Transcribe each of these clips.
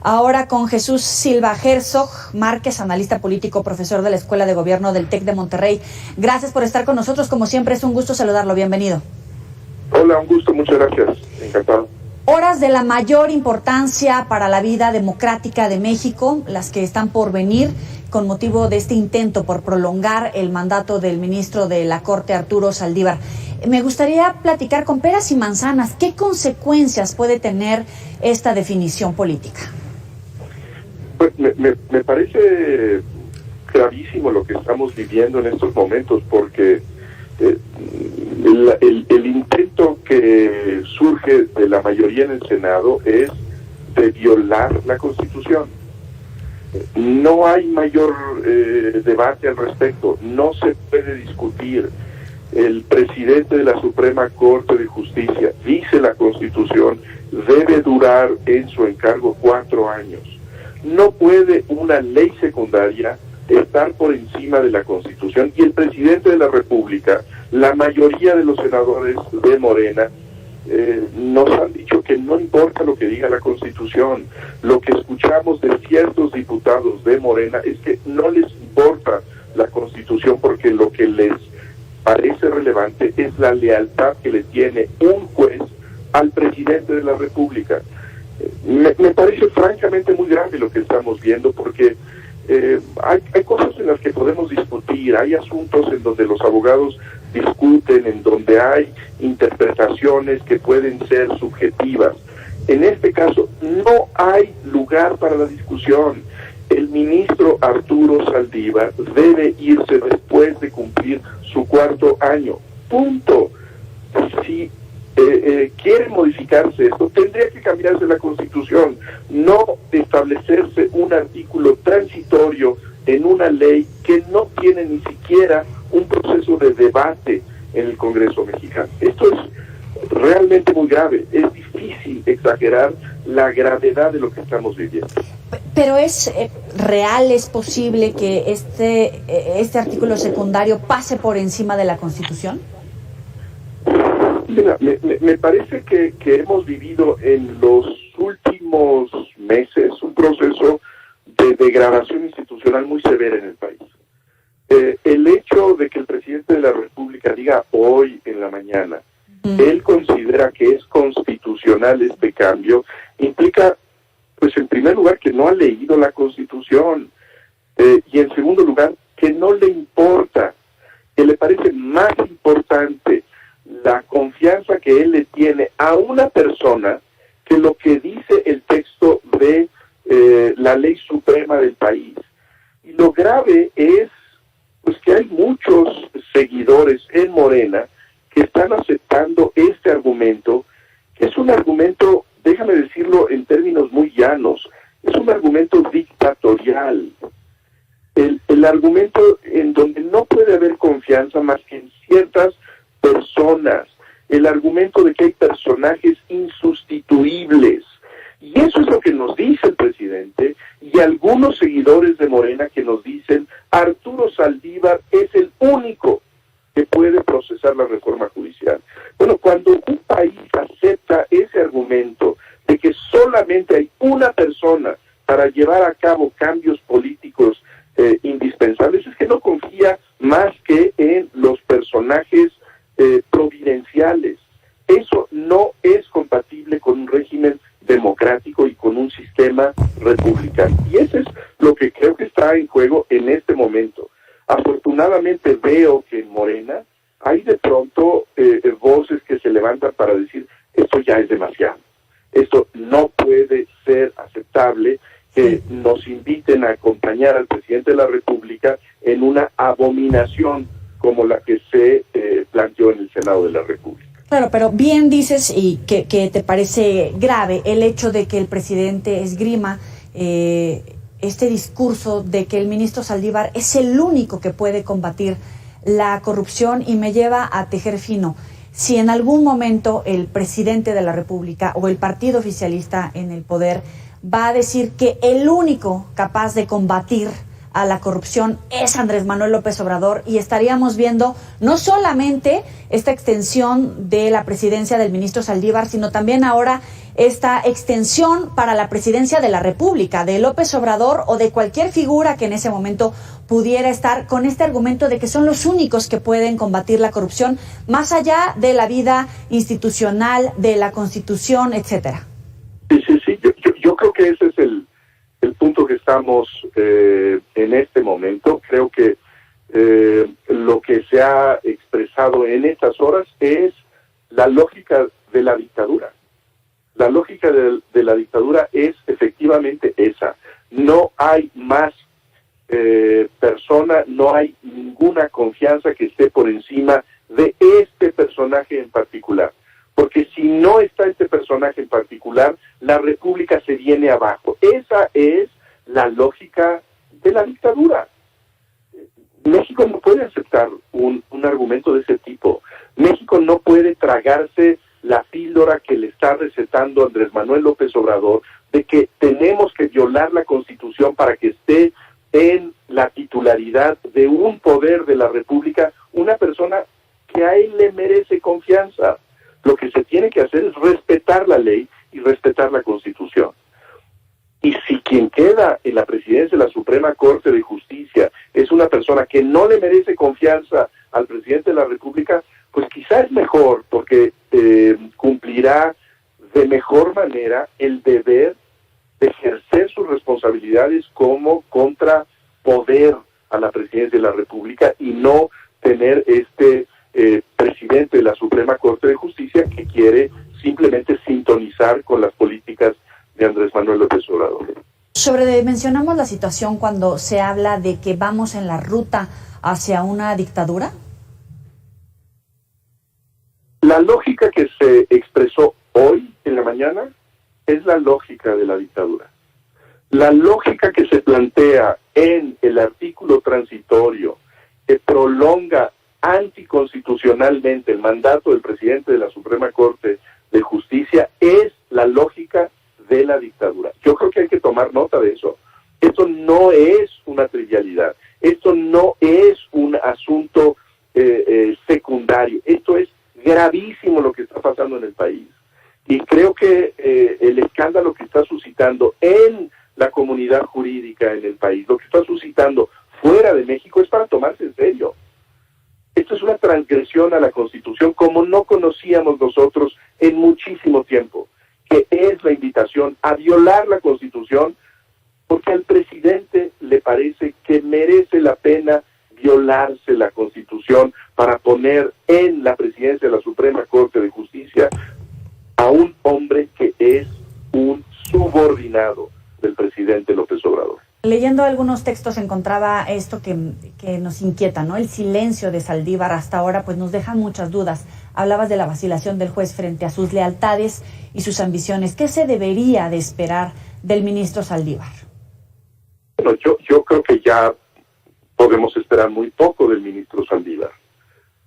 Ahora con Jesús Silva Herzog Márquez, analista político, profesor de la Escuela de Gobierno del TEC de Monterrey. Gracias por estar con nosotros, como siempre es un gusto saludarlo, bienvenido. Hola, un gusto, muchas gracias, encantado. Horas de la mayor importancia para la vida democrática de México, las que están por venir con motivo de este intento por prolongar el mandato del ministro de la Corte, Arturo Saldívar. Me gustaría platicar con peras y manzanas, ¿qué consecuencias puede tener esta definición política? Pues me parece gravísimo lo que estamos viviendo en estos momentos, porque el intento que surge de la mayoría en el Senado es de violar la Constitución. No hay mayor debate al respecto, no se puede discutir. El presidente de la Suprema Corte de Justicia, dice la Constitución, debe durar en su encargo 4 años. No puede una ley secundaria estar por encima de la Constitución, y el presidente de la República, la mayoría de los senadores de Morena, nos han dicho que no importa lo que diga la Constitución. Lo que escuchamos de ciertos diputados de Morena es que no les importa la Constitución, porque lo que les parece relevante es la lealtad que le tiene un juez al presidente de la República. Me parece francamente muy grave lo que estamos viendo, porque hay cosas en las que podemos discutir, hay asuntos en donde los abogados discuten, en donde hay interpretaciones que pueden ser subjetivas. En este caso no hay lugar para la discusión. El ministro Arturo Saldívar debe irse después de cumplir su 4º año. Punto. Si quiere modificarse esto, tendría que cambiarse la Constitución, no establecerse un artículo transitorio en una ley que no tiene ni siquiera un proceso de debate en el Congreso mexicano. Esto es realmente muy grave. Es difícil exagerar la gravedad de lo que estamos viviendo. Pero es real, es posible que este artículo secundario pase por encima de la Constitución. Mira, me parece que hemos vivido en los últimos meses un proceso de degradación institucional muy severa en el país. El hecho de que el presidente de la República diga hoy en la mañana, él considera que es constitucional este cambio, implica, pues en primer lugar, que no ha leído la Constitución, y en segundo lugar, que no le importa, que le parece más importante la confianza que él le tiene a una persona que lo que dice el texto de la ley suprema del país. Y lo grave es pues que hay muchos seguidores en Morena que están aceptando este argumento, que es un argumento, déjame decirlo en términos muy llanos, es un argumento dictatorial. El argumento en donde no puede haber confianza más que en ciertas personas, el argumento de que hay personajes insustituibles. Y eso es lo que nos dice el presidente y algunos seguidores de Morena, que nos dicen Arturo Saldívar es el único que puede procesar la reforma judicial. Bueno, cuando un país acepta ese argumento de que solamente hay una persona para llevar a cabo cambios políticos indispensables, es que no confía más que en los personajes providenciales. Eso no es compatible con un régimen democrático y con un sistema republicano. Y eso es lo que creo que está en juego en este momento. Afortunadamente veo que en Morena hay de pronto voces que se levantan para decir esto ya es demasiado. Esto no puede ser aceptable, que nos inviten a acompañar al presidente de la República en una abominación como la que se planteó en el Senado de la República. Claro, pero bien dices, y que te parece grave el hecho de que el presidente esgrima este discurso de que el ministro Saldívar es el único que puede combatir la corrupción, y me lleva a tejer fino. Si en algún momento el presidente de la República o el partido oficialista en el poder va a decir que el único capaz de combatir a la corrupción es Andrés Manuel López Obrador, y estaríamos viendo no solamente esta extensión de la presidencia del ministro Saldívar, sino también ahora esta extensión para la presidencia de la República, de López Obrador o de cualquier figura que en ese momento pudiera estar, con este argumento de que son los únicos que pueden combatir la corrupción, más allá de la vida institucional, de la Constitución, etcétera? Sí. Yo creo que ese es el punto que estamos en este momento. Creo que lo que se ha expresado en estas horas es la lógica de la dictadura. La lógica de la dictadura es efectivamente esa. No hay más persona, no hay ninguna confianza que esté por encima de este personaje en particular. Porque si no está este personaje en particular, la República se viene abajo. Esa es la lógica de la dictadura. México no puede aceptar un argumento de ese tipo. México no puede tragarse la píldora que le está recetando Andrés Manuel López Obrador de que tenemos que violar la Constitución para que esté en la titularidad de un poder de la República una persona que a él le merece confianza. Lo que se tiene que hacer es respetar la ley y respetar la Constitución. Y si quien queda en la presidencia de la Suprema Corte de Justicia es una persona que no le merece confianza al presidente de la República, pues quizá es mejor, porque cumplirá de mejor manera el deber de ejercer sus responsabilidades como contrapoder a la presidencia de la República y no tener este presidente de la Suprema Corte de Justicia que quiere simplemente sintonizar con las políticas de Andrés Manuel López Obrador. Mencionamos la situación cuando se habla de que vamos en la ruta hacia una dictadura. La lógica que se expresó hoy en la mañana es la lógica de la dictadura. La lógica que se plantea en el artículo transitorio que prolonga anticonstitucionalmente el mandato del presidente de la Suprema Corte de Justicia es la lógica de la dictadura. Yo creo que hay que tomar nota de eso. Esto no es una trivialidad. Esto no es un asunto secundario. Esto es gravísimo lo que está pasando en el país. Y creo que el escándalo que está suscitando en la comunidad jurídica en el país, lo que está suscitando fuera de México, es para tomarse en serio. Esto es una transgresión a la Constitución como no conocíamos nosotros en muchísimo tiempo, que es la invitación a violar la Constitución porque al presidente le parece que merece la pena violarse la Constitución para poner en la presidencia de la Suprema Corte de Justicia a un hombre que es un subordinado del presidente López Obrador. Leyendo algunos textos encontraba esto que nos inquieta, ¿no? El silencio de Saldívar hasta ahora pues nos deja muchas dudas. Hablabas de la vacilación del juez frente a sus lealtades y sus ambiciones. ¿Qué se debería de esperar del ministro Saldívar? Bueno, yo creo que ya podemos esperar muy poco del ministro Saldívar.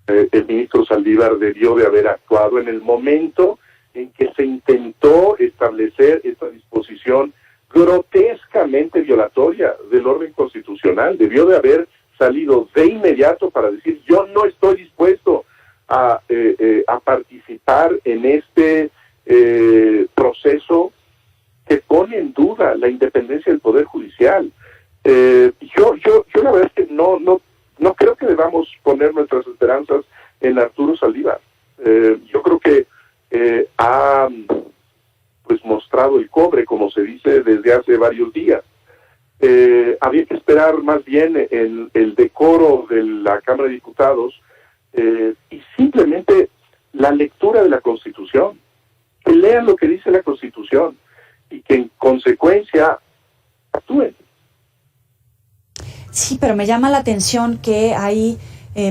El ministro Saldívar debió de haber actuado en el momento en que se intentó establecer esta disposición grotescamente violatoria del orden constitucional. Debió de haber salido de inmediato para decir: yo no estoy dispuesto a participar en este proceso que pone en duda la independencia del Poder Judicial. Yo la verdad es que no creo que debamos poner nuestras esperanzas en Arturo Saldívar. Yo creo que ha pues mostrado el cobre, como se dice desde hace varios días. Había que esperar más bien el decoro de la Cámara de Diputados y simplemente la lectura de la Constitución, que lean lo que dice la Constitución y que en consecuencia actúen. Sí, pero me llama la atención que hay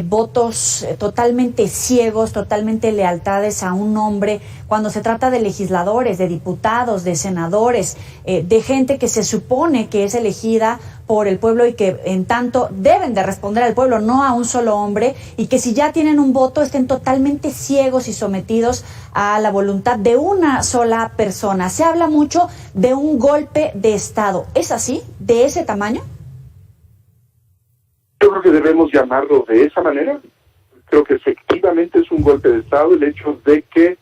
votos totalmente ciegos, totalmente lealtades a un hombre cuando se trata de legisladores, de diputados, de senadores, de gente que se supone que es elegida por el pueblo y que en tanto deben de responder al pueblo, no a un solo hombre, y que si ya tienen un voto estén totalmente ciegos y sometidos a la voluntad de una sola persona. Se habla mucho de un golpe de Estado. ¿Es así? ¿De ese tamaño? Yo creo que debemos llamarlo de esa manera. Creo que efectivamente es un golpe de Estado el hecho de que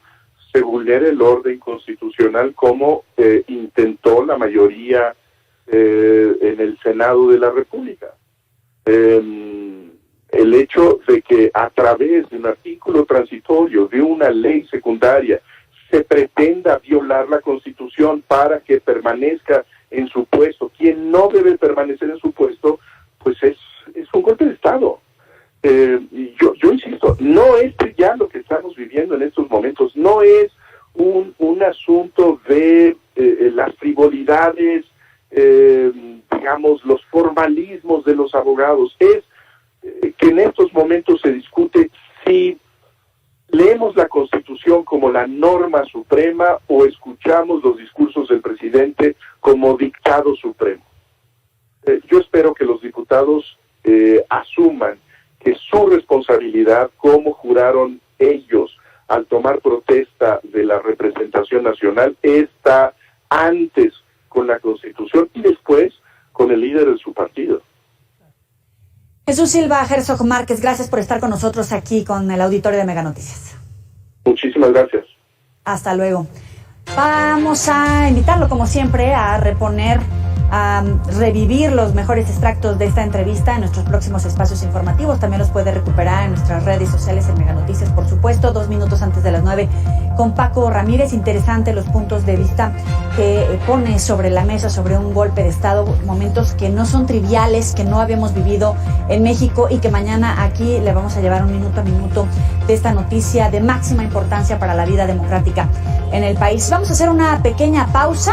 se vulnere el orden constitucional como intentó la mayoría en el Senado de la República. El hecho de que a través de un artículo transitorio, de una ley secundaria, se pretenda violar la Constitución para que permanezca en su puesto. Quien no debe permanecer en su puesto, pues es un golpe de Estado. Y yo insisto, no es ya lo que estamos viviendo en estos momentos, no es un asunto de las frivolidades, digamos, los formalismos de los abogados, es que en estos momentos se discute si leemos la Constitución como la norma suprema o escuchamos los discursos del presidente como dictado supremo. Yo espero que los diputados asuman que su responsabilidad, como juraron ellos al tomar protesta de la representación nacional, está antes con la Constitución y después con el líder de su partido. Jesús Silva Herzog Márquez, gracias por estar con nosotros aquí con el auditorio de Mega Noticias. Muchísimas gracias. Hasta luego. Vamos a invitarlo, como siempre, a reponer, a revivir los mejores extractos de esta entrevista en nuestros próximos espacios informativos. También los puede recuperar en nuestras redes sociales, en Mega Noticias, por supuesto, 2 minutos antes de las 9, con Paco Ramírez. Interesante los puntos de vista que pone sobre la mesa sobre un golpe de Estado, momentos que no son triviales, que no habíamos vivido en México y que mañana aquí le vamos a llevar un minuto a minuto de esta noticia de máxima importancia para la vida democrática en el país. Vamos a hacer una pequeña pausa.